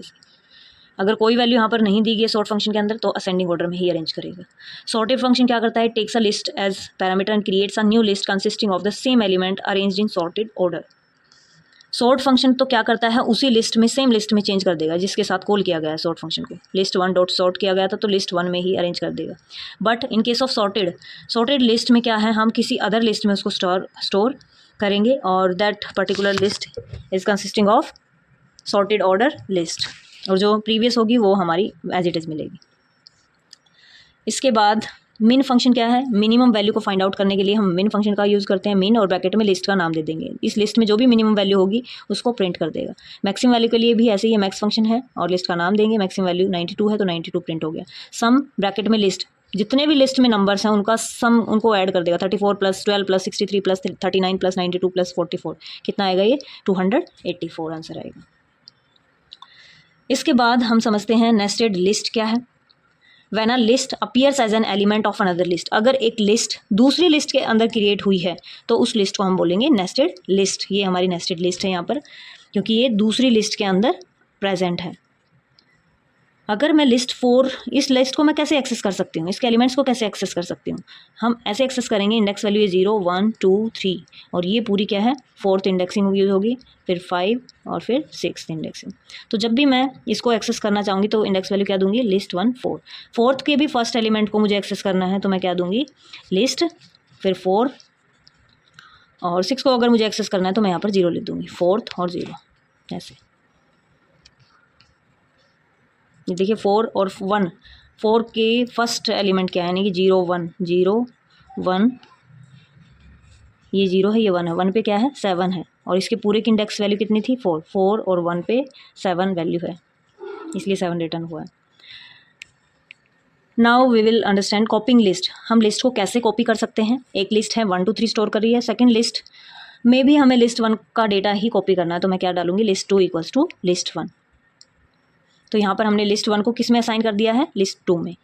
अगर कोई वैल्यू यहाँ पर नहीं दी गई सॉर्ट फंक्शन के अंदर तो असेंडिंग ऑर्डर में ही अरेंज करेगा। सॉर्टेड फंक्शन क्या करता है, takes a list as parameter and creates a new list consisting of the same element arranged in sorted order. Sort function तो क्या करता है, उसी लिस्ट में सेम लिस्ट में चेंज कर देगा जिसके साथ कॉल किया गया है सॉर्ट फंक्शन को। लिस्ट 1 डॉट सॉर्ट किया गया था तो लिस्ट 1 में ही अरेंज कर देगा। But in case of sorted list में क्या है, हम किसी अदर लिस्ट में उसको स्टोर करेंगे और that particular list is consisting of sorted order list, और जो प्रीवियस होगी वो हमारी एज इट इज़ मिलेगी। इसके बाद मिन फंक्शन क्या है, मिनिमम वैल्यू को फाइंड आउट करने के लिए हम मिन फंक्शन का यूज़ करते हैं। मिन और ब्रैकेट में लिस्ट का नाम दे देंगे, इस लिस्ट में जो भी मिनिमम वैल्यू होगी उसको प्रिंट कर देगा। मैक्सिमम वैल्यू के लिए भी ऐसे ही मैक्स फंक्शन है और लिस्ट का नाम देंगे। मैक्सिमम वैल्यू 92 है तो 92 प्रिंट हो गया। सम ब्रैकेट में लिस्ट, जितने भी लिस्ट में नंबर्स हैं उनका सम उनको ऐड कर देगा। 34 + 12 + 63 + 39 + 92 + 44 कितना आएगा, ये 284 आंसर आएगा। इसके बाद हम समझते हैं नेस्टेड लिस्ट क्या है। When a list appears as an element of another list, अगर एक लिस्ट दूसरी लिस्ट के अंदर क्रिएट हुई है तो उस लिस्ट को हम बोलेंगे नेस्टेड लिस्ट। ये हमारी नेस्टेड लिस्ट है यहाँ पर, क्योंकि ये दूसरी लिस्ट के अंदर प्रेजेंट है। अगर मैं लिस्ट 4, इस लिस्ट को मैं कैसे एक्सेस कर सकती हूँ, इसके एलिमेंट्स को कैसे एक्सेस कर सकती हूँ, हम ऐसे एक्सेस करेंगे। इंडेक्स वैल्यू है 0 1 2 3 और ये पूरी क्या है, 4th इंडेक्सिंग यूज होगी, फिर 5 और फिर 6th इंडेक्सिंग। तो जब भी मैं इसको एक्सेस करना चाहूँगी तो इंडेक्स वैल्यू क्या दूंगी, लिस्ट 1 4। 4th के भी फर्स्ट एलिमेंट को मुझे एक्सेस करना है तो मैं क्या दूंगी, लिस्ट फिर 4, और 6 को अगर मुझे एक्सेस करना है तो मैं यहाँ पर 0 लिख दूंगी, 4th और 0 ऐसे। ये देखिए 4 और 1, 4 के फर्स्ट एलिमेंट क्या है, यानी कि 0 1 0 1, ये 0 है, ये 1 है, 1 पे क्या है 7 है, और इसके पूरे की इंडेक्स वैल्यू कितनी थी 4 4 और 1 पे 7 वैल्यू है, इसलिए 7 रिटर्न हुआ है। Now we will understand copying list. हम लिस्ट को कैसे कॉपी कर सकते हैं। एक लिस्ट है 1 2 3 स्टोर कर रही है, सेकंड लिस्ट में भी हमें लिस्ट 1 का डेटा ही कॉपी करना है, तो मैं क्या डालूंगी, लिस्ट 2 = लिस्ट 1। तो यहाँ पर हमने लिस्ट 1 को किस में असाइन कर दिया है, लिस्ट 2 में।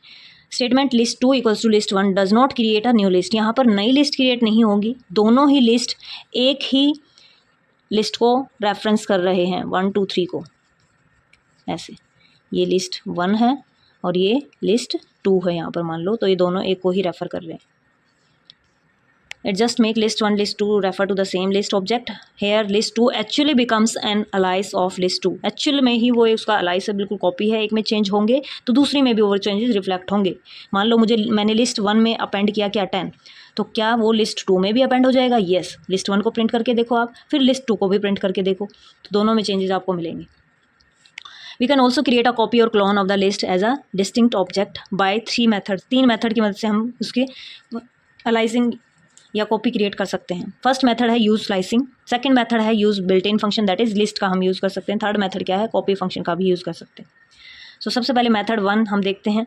Statement list 2 = list 1 does not create a new list, यहाँ पर नई लिस्ट क्रिएट नहीं होगी, दोनों ही लिस्ट एक ही लिस्ट को रेफरेंस कर रहे हैं, 1 2 3 को। ऐसे ये लिस्ट 1 है और ये लिस्ट 2 है यहाँ पर मान लो, तो ये दोनों एक को ही रेफर कर रहे हैं। It just make list 1 list 2 refer to the same list object. Here list 2 actually becomes an alias of list 2. Actual में ही वो उसका alias से बिल्कुल कॉपी है, एक में चेंज होंगे तो दूसरी में भी वो चेंजेस रिफ्लेक्ट होंगे. मान लो मैंने लिस्ट 1 में अपेंड किया क्या 10, तो क्या वो लिस्ट 2 में भी अपेंड हो जाएगा? यस. लिस्ट 1 को प्रिंट करके देखो आप, फिर लिस्ट 2 को भी प्रिंट करके देखो, तो दोनों में चेंजेस आपको मिलेंगे. We can also create a copy or clone of the list as a distinct object by 3 methods. 3 method की मदद से हम उसके अलाइजिंग या कॉपी क्रिएट कर सकते हैं. फर्स्ट मेथड है यूज स्लाइसिंग, सेकंड मेथड है use built in function, that is list का हम यूज़ कर सकते हैं. थर्ड मेथड क्या है? कॉपी फंक्शन का भी यूज़ कर सकते हैं. सो सबसे पहले मेथड 1 हम देखते हैं.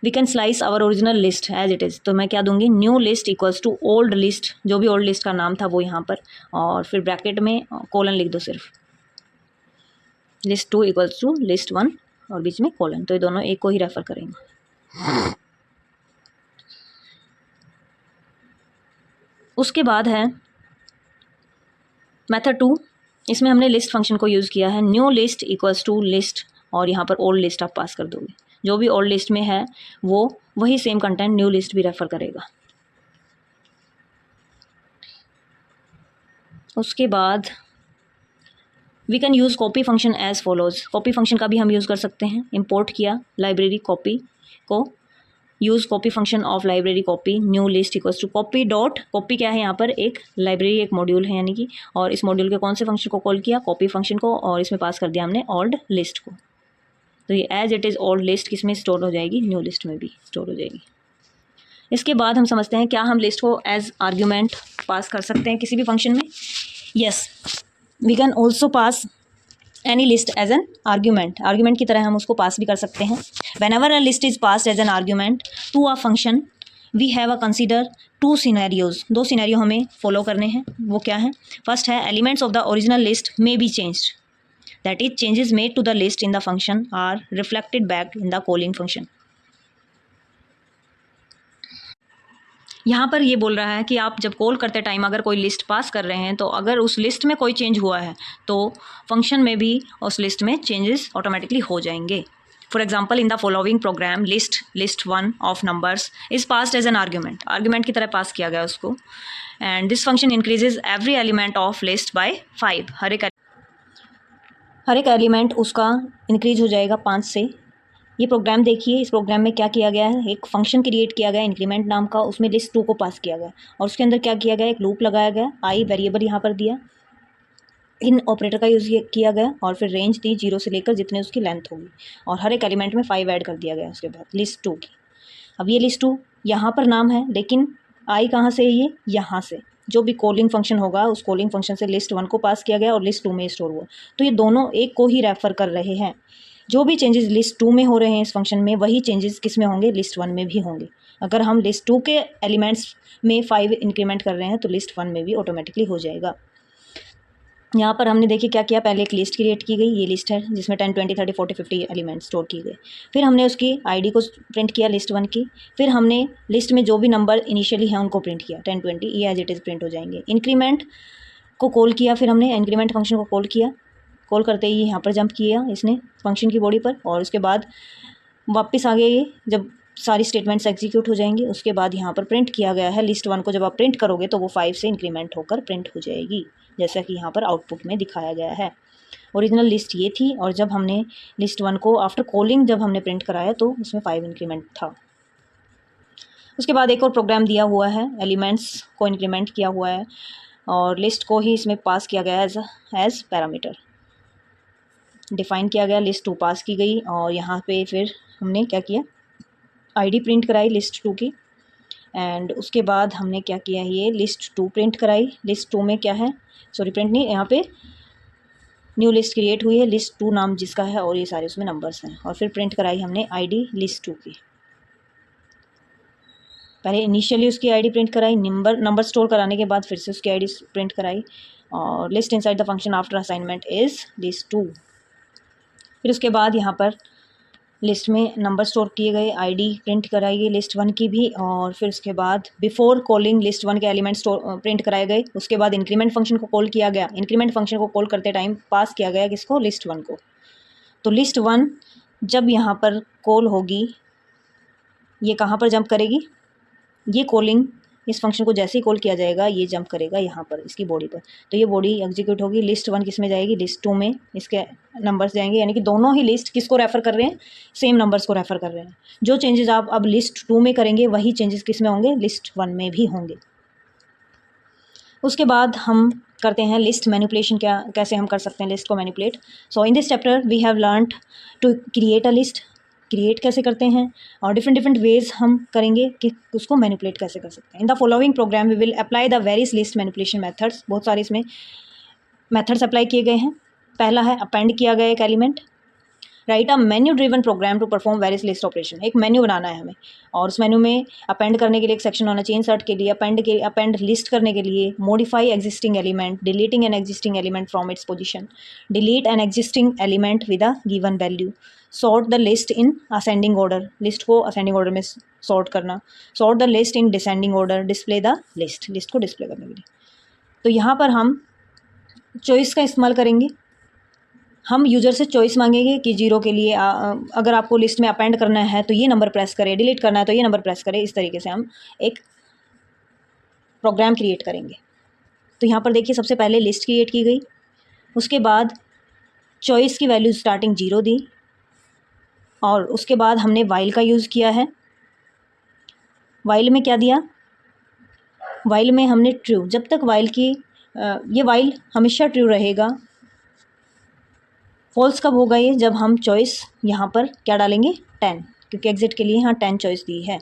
We can slice our original list as it is. तो मैं क्या दूंगी? New list equals to old list, जो भी ओल्ड लिस्ट का नाम था वो यहाँ पर, और फिर ब्रैकेट में कोलन लिख दो सिर्फ. लिस्ट 2 इक्वल्स टू लिस्ट 1 और बीच में कोलन, तो ये दोनों एक को ही रेफर करेंगे. उसके बाद है मेथड 2. इसमें हमने लिस्ट फंक्शन को यूज़ किया है. New list equals to list, और यहाँ पर ओल्ड लिस्ट आप पास कर दोगे. जो भी ओल्ड लिस्ट में है वो वही सेम कंटेंट न्यू लिस्ट भी रेफर करेगा. उसके बाद we can use copy function as follows. Copy function का भी हम यूज़ कर सकते हैं. इंपोर्ट किया लाइब्रेरी कॉपी को, use copy function of library copy new list equals to copy dot copy. क्या है यहाँ पर? एक लाइब्रेरी, एक मॉड्यूल है यानी कि, और इस मॉड्यूल के कौन से फंक्शन को कॉल किया? कॉपी फंक्शन को, और इसमें पास कर दिया हमने ओल्ड लिस्ट को. तो ये as it is old list किस में स्टोर हो जाएगी? न्यू लिस्ट में भी स्टोर हो जाएगी. इसके बाद हम समझते हैं क्या हम लिस्ट को एज आर्ग्यूमेंट पास कर सकते हैं किसी भी फंक्शन में? Yes, we can also pass any list as an argument. Argument की तरह हम उसको पास भी कर सकते हैं. Whenever a list is pass as an argument to a function, we have a consider 2 scenarios. 2 scenario हमें फॉलो करने हैं. वो क्या है? फर्स्ट है elements of the original list may be changed, that is changes made to the list in the function are reflected back in the calling function. यहाँ पर ये बोल रहा है कि आप जब कॉल करते टाइम अगर कोई लिस्ट पास कर रहे हैं, तो अगर उस लिस्ट में कोई चेंज हुआ है तो फंक्शन में भी उस लिस्ट में चेंजेस ऑटोमेटिकली हो जाएंगे. For example, in the following program list 1 of numbers is passed as an argument. Argument की तरह पास किया गया उसको. And this function increases every element of list by 5. हर एक एलिमेंट उसका इंक्रीज हो जाएगा 5 से. ये प्रोग्राम देखिए, इस प्रोग्राम में क्या किया गया है? एक फंक्शन क्रिएट किया गया इंक्रीमेंट नाम का, उसमें लिस्ट 2 को पास किया गया, और उसके अंदर क्या किया गया? एक लूप लगाया गया, आई वेरिएबल यहाँ पर दिया, इन ऑपरेटर का यूज़ किया गया, और फिर रेंज दी 0 से लेकर जितने उसकी लेंथ होगी, और हर एक एलिमेंट में 5 ऐड कर दिया गया उसके बाद लिस्ट 2 की. अब ये लिस्ट 2 यहाँ पर नाम है, लेकिन आई कहाँ से है? ये यहाँ से. जो भी कॉलिंग फंक्शन होगा उस कॉलिंग फंक्शन से लिस्ट 1 को पास किया गया और लिस्ट 2 में स्टोर हुआ. तो ये दोनों एक को ही रेफर कर रहे हैं. जो भी चेंजेस लिस्ट 2 में हो रहे हैं इस फंक्शन में, वही चेंजेस किस में होंगे? लिस्ट 1 में भी होंगे. अगर हम लिस्ट 2 के एलिमेंट्स में 5 इंक्रीमेंट कर रहे हैं तो लिस्ट 1 में भी ऑटोमेटिकली हो जाएगा. यहाँ पर हमने देखिए क्या किया? पहले एक लिस्ट क्रिएट की गई, ये लिस्ट है जिसमें 10, 20, 30, 40, 50 एलिमेंट स्टोर किए गए. फिर हमने उसकी आईडी को प्रिंट किया लिस्ट 1 की. फिर हमने लिस्ट में जो भी नंबर इनिशियली हैं उनको प्रिंट किया, 10, 20, ये एज इट इज़ प्रिंट हो जाएंगे. इंक्रीमेंट को कॉल किया, फिर हमने इंक्रीमेंट फंक्शन को कॉल किया. कॉल करते ही यहाँ पर जंप किया इसने फंक्शन की बॉडी पर, और उसके बाद वापस आ गया ये. जब सारी स्टेटमेंट्स एग्जीक्यूट हो जाएंगी उसके बाद यहाँ पर प्रिंट किया गया है लिस्ट 1 को. जब आप प्रिंट करोगे तो वो 5 से इंक्रीमेंट होकर प्रिंट हो जाएगी, जैसा कि यहाँ पर आउटपुट में दिखाया गया है. ओरिजिनल लिस्ट ये थी, और जब हमने लिस्ट 1 को आफ्टर कॉलिंग जब हमने प्रिंट कराया तो उसमें 5 इंक्रीमेंट था. उसके बाद एक और प्रोग्राम दिया हुआ है, एलिमेंट्स को इंक्रीमेंट किया हुआ है, और लिस्ट को ही इसमें पास किया गया एज पैरामीटर डिफ़ाइन किया गया. लिस्ट 2 पास की गई, और यहाँ पे फिर हमने क्या किया? आईडी प्रिंट कराई लिस्ट 2 की. एंड उसके बाद हमने क्या किया? ये लिस्ट 2 प्रिंट कराई. लिस्ट 2 में क्या है? सॉरी, प्रिंट नहीं, यहाँ पे न्यू लिस्ट क्रिएट हुई है लिस्ट 2 नाम जिसका है, और ये सारे उसमें नंबर्स हैं. और फिर प्रिंट कराई हमने आईडी लिस्ट 2 की. पहले इनिशियली उसकी आईडी प्रिंट कराई, नंबर स्टोर कराने के बाद फिर से उसकी आईडी प्रिंट कराई. और list inside the function after assignment is list 2. फिर उसके बाद यहाँ पर लिस्ट में नंबर स्टोर किए गए, आईडी प्रिंट कराई गई लिस्ट 1 की भी, और फिर उसके बाद बिफोर कॉलिंग लिस्ट 1 के एलिमेंट स्टोर प्रिंट कराए गए. उसके बाद इंक्रीमेंट फंक्शन को कॉल किया गया. इंक्रीमेंट फंक्शन को कॉल करते टाइम पास किया गया किसको? लिस्ट 1 को. तो लिस्ट 1 जब यहाँ पर कॉल होगी, ये कहाँ पर जंप करेगी? ये कॉलिंग इस फंक्शन को जैसे ही कॉल किया जाएगा ये जंप करेगा यहाँ पर इसकी बॉडी पर, तो ये बॉडी एग्जीक्यूट होगी। लिस्ट 1 किस में जाएगी, लिस्ट 2 में इसके नंबर्स जाएंगे, यानी कि दोनों ही लिस्ट किसको रेफ़र कर रहे हैं, सेम नंबर्स को रेफ़र कर रहे हैं। जो चेंजेस आप अब लिस्ट 2 में करेंगे वही चेंजेस किस में होंगे, लिस्ट 1 में भी होंगे। उसके बाद हम करते हैं लिस्ट मैनिपुलेशन, कैसे हम कर सकते हैं लिस्ट को manipulate. So in this chapter we have learned to create a list, create कैसे करते हैं, और डिफरेंट वेज हम करेंगे कि उसको मैनिपुलेट कैसे कर सकते हैं। In the following program we will apply the various list manipulation methods, बहुत सारे इसमें मेथड्स अप्लाई किए गए हैं। पहला है अपेंड किया गया एक element, write a menu driven program to perform various list operation, एक मेन्यू बनाना है हमें, और उस मेन्यू में अपेंड करने के लिए एक सेक्शन होना चाहिए, इंसर्ट के लिए, अपेंड लिस्ट करने के लिए, modify existing element, deleting an existing element from its position, delete an existing element with a given value, sort the list in ascending order, list को असेंडिंग ऑर्डर में सॉर्ट करना, sort the list in descending order, display the list, list को डिस्प्ले करने के लिए। तो यहाँ पर हम चॉइस का इस्तेमाल करेंगे। हम यूज़र से चॉइस मांगेंगे कि 0 के लिए अगर आपको लिस्ट में अपेंड करना है तो ये नंबर प्रेस करें, डिलीट करना है तो ये नंबर प्रेस करें। इस तरीके से हम एक प्रोग्राम क्रिएट करेंगे। तो यहाँ पर देखिए सबसे पहले लिस्ट क्रिएट की गई, उसके बाद चॉइस की वैल्यू स्टार्टिंग 0 दी, और उसके बाद हमने वाइल का यूज़ किया है। वाइल में क्या दिया, वाइल में हमने ट्रू, जब तक वाइल की ये वाइल हमेशा ट्रू रहेगा। फॉल्स कब होगा ये, जब हम चॉइस यहाँ पर क्या डालेंगे 10, क्योंकि एग्जिट के लिए यहाँ 10 चॉइस दी है।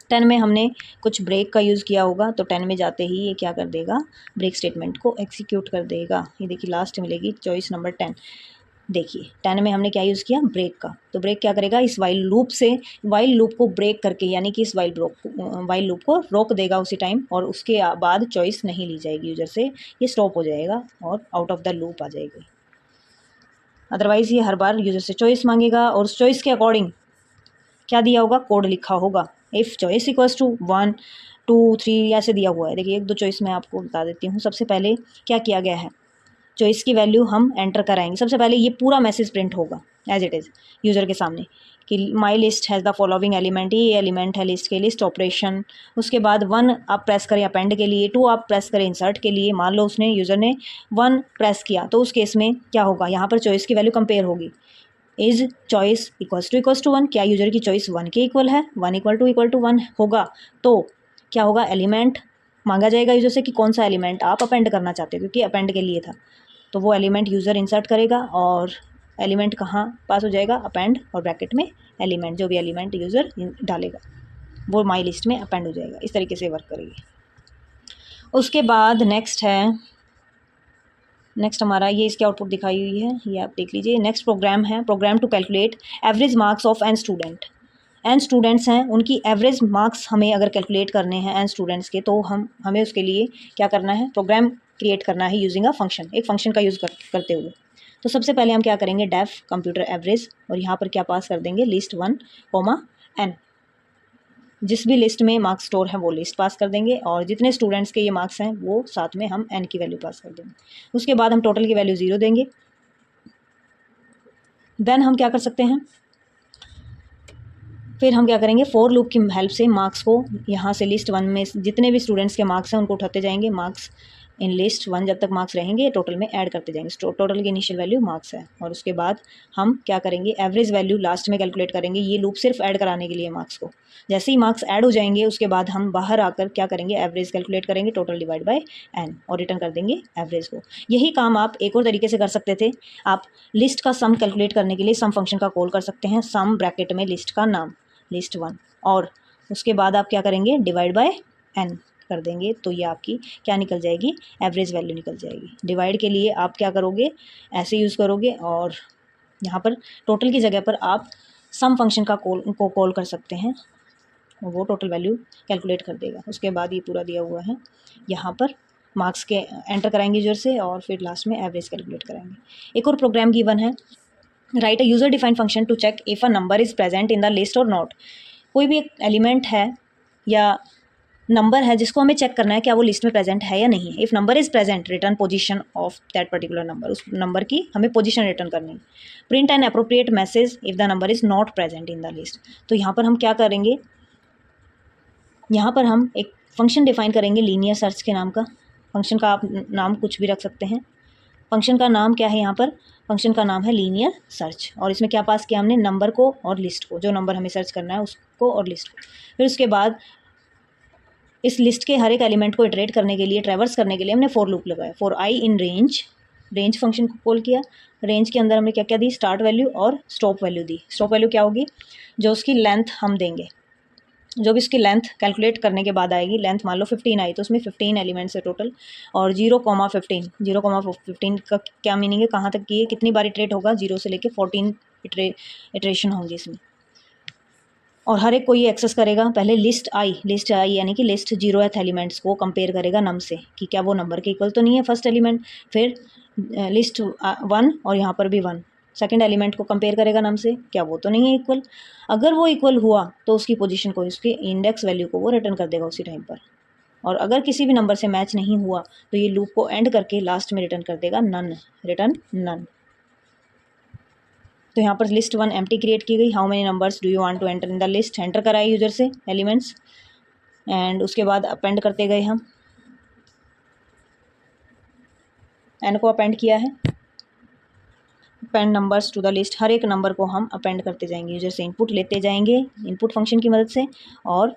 10 में हमने कुछ ब्रेक का यूज़ किया होगा, तो 10 में जाते ही ये क्या कर देगा, ब्रेक स्टेटमेंट को एग्जीक्यूट कर देगा। ये देखिए लास्ट मिलेगी चॉइस नंबर 10। देखिए 10 में हमने क्या यूज़ किया, ब्रेक का, तो ब्रेक क्या करेगा, इस वाइल लूप से, वाइल लूप को ब्रेक करके, यानी कि इस वाइल लूप को रोक देगा उसी टाइम, और उसके बाद चॉइस नहीं ली जाएगी यूज़र से, ये स्टॉप हो जाएगा और आउट ऑफ द लूप आ जाएगी। अदरवाइज़ ये हर बार यूज़र से चॉइस मांगेगा, और उस चॉइस के अकॉर्डिंग क्या दिया होगा, कोड लिखा होगा। इफ़ चॉइस इक्वल्स टू 1 2 3 ऐसे दिया हुआ है। देखिए 1-2 चॉइस मैं आपको बता देती हूँ। सबसे पहले क्या किया गया है, चॉइस की वैल्यू हम एंटर कराएंगे। सबसे पहले ये पूरा मैसेज प्रिंट होगा एज इट इज़ यूज़र के सामने कि my list has the following element, ये एलिमेंट है लिस्ट के, लिस्ट ऑपरेशन। उसके बाद 1 आप प्रेस करें अपेंड के लिए, 2 आप प्रेस करें इंसर्ट के लिए। मान लो उसने यूज़र ने 1 प्रेस किया, तो उस केस में क्या होगा, यहाँ पर चॉइस की वैल्यू कंपेयर होगी। इज़ चॉइस इक्वल्स टू 1, क्या यूज़र की चॉइस 1 के इक्वल है, 1 इक्वल टू 1 होगा, तो क्या होगा, एलिमेंट मांगा जाएगा यूज़र से कि कौन सा एलिमेंट आप अपेंड करना चाहते हो, क्योंकि अपेंड के लिए था। तो वो एलिमेंट यूज़र इंसर्ट करेगा, और एलिमेंट कहाँ पास हो जाएगा, अपेंड, और ब्रैकेट में एलिमेंट, जो भी एलिमेंट यूज़र डालेगा वो माई लिस्ट में अपेंड हो जाएगा। इस तरीके से वर्क करेगी। उसके बाद नेक्स्ट हमारा ये इसकी आउटपुट दिखाई हुई है, ये आप देख लीजिए। नेक्स्ट प्रोग्राम है, program to calculate average marks of n student. N students हैं, उनकी एवरेज मार्क्स हमें अगर कैलकुलेट करने हैं एन स्टूडेंट्स के, तो हमें उसके लिए क्या करना है, प्रोग्राम क्रिएट करना है यूजिंग अ फंक्शन, एक फंक्शन का यूज़ करते हुए। तो सबसे पहले हम क्या करेंगे, डेफ कंप्यूटर एवरेज, और यहाँ पर क्या पास कर देंगे, लिस्ट 1, n, जिस भी लिस्ट में मार्क्स स्टोर है वो लिस्ट पास कर देंगे, और जितने स्टूडेंट्स के ये मार्क्स हैं वो साथ में हम n की वैल्यू पास कर देंगे। उसके बाद हम टोटल की वैल्यू 0 देंगे। देन हम क्या कर सकते हैं, फिर हम क्या करेंगे, फॉर लूप की हेल्प से मार्क्स को यहाँ से लिस्ट 1 में जितने भी स्टूडेंट्स के मार्क्स हैं उनको उठाते जाएंगे। मार्क्स इन लिस्ट 1 जब तक मार्क्स रहेंगे टोटल में ऐड करते जाएंगे। टोटल की इनिशियल वैल्यू मार्क्स है, और उसके बाद हम क्या करेंगे, एवरेज वैल्यू लास्ट में कैलकुलेट करेंगे। ये लूप सिर्फ ऐड कराने के लिए मार्क्स को, जैसे ही मार्क्स ऐड हो जाएंगे उसके बाद हम बाहर आकर क्या करेंगे, एवरेज कैलकुलेट करेंगे, टोटल डिवाइड बाय n, और रिटर्न कर देंगे एवरेज को। यही काम आप एक और तरीके से कर सकते थे। आप लिस्ट का सम कैलकुलेट करने के लिए सम फंक्शन का कॉल कर सकते हैं, सम ब्रैकेट में लिस्ट का नाम लिस्ट 1, और उसके बाद आप क्या करेंगे, डिवाइड बाय n कर देंगे, तो ये आपकी क्या निकल जाएगी, एवरेज वैल्यू निकल जाएगी। डिवाइड के लिए आप क्या करोगे, ऐसे यूज़ करोगे, और यहाँ पर टोटल की जगह पर आप सम फंक्शन का कॉल कर सकते हैं, वो टोटल वैल्यू कैलकुलेट कर देगा। उसके बाद ये पूरा दिया हुआ है, यहाँ पर मार्क्स के एंटर कराएंगे यूजर से, और फिर लास्ट में एवरेज कैलकुलेट कराएंगे। एक और प्रोग्राम गिवन है, write a user defined function to check if a number is present in the list और नॉट। कोई भी एक एलिमेंट है या नंबर है जिसको हमें चेक करना है क्या वो लिस्ट में प्रेजेंट है या नहीं है। If number is present, return position of that particular number, उस नंबर की हमें पोजीशन रिटर्न करनी है। Print an appropriate message if the number is not present in the list. तो यहाँ पर हम क्या करेंगे, यहाँ पर हम एक फंक्शन डिफाइन करेंगे लीनियर सर्च के नाम का। फंक्शन का आप नाम कुछ भी रख सकते हैं। फंक्शन का नाम क्या है यहाँ पर? फंक्शन का नाम है लीनियर सर्च। और इसमें क्या पास किया हमने? नंबर को और लिस्ट को, जो नंबर हमें सर्च करना है उसको और लिस्ट को। फिर उसके बाद इस लिस्ट के हर एक एलिमेंट को इटरेट करने के लिए, ट्रैवर्स करने के लिए हमने फॉर लूप लगाया। For I in range, range function को कॉल किया। रेंज के अंदर हमने क्या क्या दी? स्टार्ट वैल्यू और स्टॉप वैल्यू दी। स्टॉप वैल्यू क्या होगी? जो उसकी लेंथ हम देंगे, जो भी उसकी लेंथ कैलकुलेट करने के बाद आएगी। लेंथ मान लो 15 आई तो उसमें 15 एलिमेंट्स है टोटल। और 0,15, 0,15 का क्या मीनिंग है? कहाँ तक की है, कितनी बार इटरेट होगा? 0 से लेके 14 इटरेशन होंगी इसमें। और हर एक को ये एक्सेस करेगा। पहले लिस्ट आई यानी कि लिस्ट 0th एलिमेंट्स को कंपेयर करेगा नम से कि क्या वो नंबर के इक्वल तो नहीं है फर्स्ट एलिमेंट। फिर लिस्ट 1 और यहाँ पर भी 1 सेकंड एलिमेंट को कंपेयर करेगा नम से, क्या वो तो नहीं है इक्वल। अगर वो इक्वल हुआ तो उसकी पोजीशन को, उसकी इंडेक्स वैल्यू को वो रिटर्न कर देगा उसी टाइम पर। और अगर किसी भी नंबर से मैच नहीं हुआ तो ये लूप को एंड करके लास्ट में रिटर्न कर देगा नन, रिटर्न नन। तो यहाँ पर लिस्ट 1 एम्प्टी क्रिएट की गई। How many numbers do you want to enter in the list? Enter कराए यूजर से एलिमेंट्स। एंड उसके बाद अपेंड करते गए हम, एन को अपेंड किया है। Append numbers to the list, हर एक नंबर को हम अपेंड करते जाएंगे, यूजर से इनपुट लेते जाएंगे इनपुट फंक्शन की मदद से, और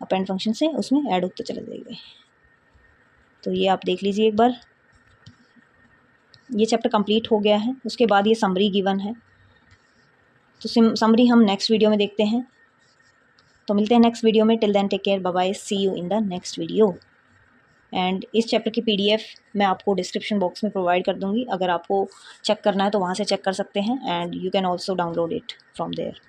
अपेंड फंक्शन से उसमें ऐड होते चले जाएंगे। तो ये आप देख लीजिए एक बार, ये चैप्टर कंप्लीट हो गया है। उसके बाद ये समरी गिवन है, तो समरी हम नेक्स्ट वीडियो में देखते हैं। तो मिलते हैं नेक्स्ट वीडियो में। Till then take care, bye bye, see you in the next video. And इस चैप्टर की PDF मैं आपको डिस्क्रिप्शन बॉक्स में प्रोवाइड कर दूंगी। अगर आपको चेक करना है तो वहाँ से चेक कर सकते हैं, and you can also download it from there.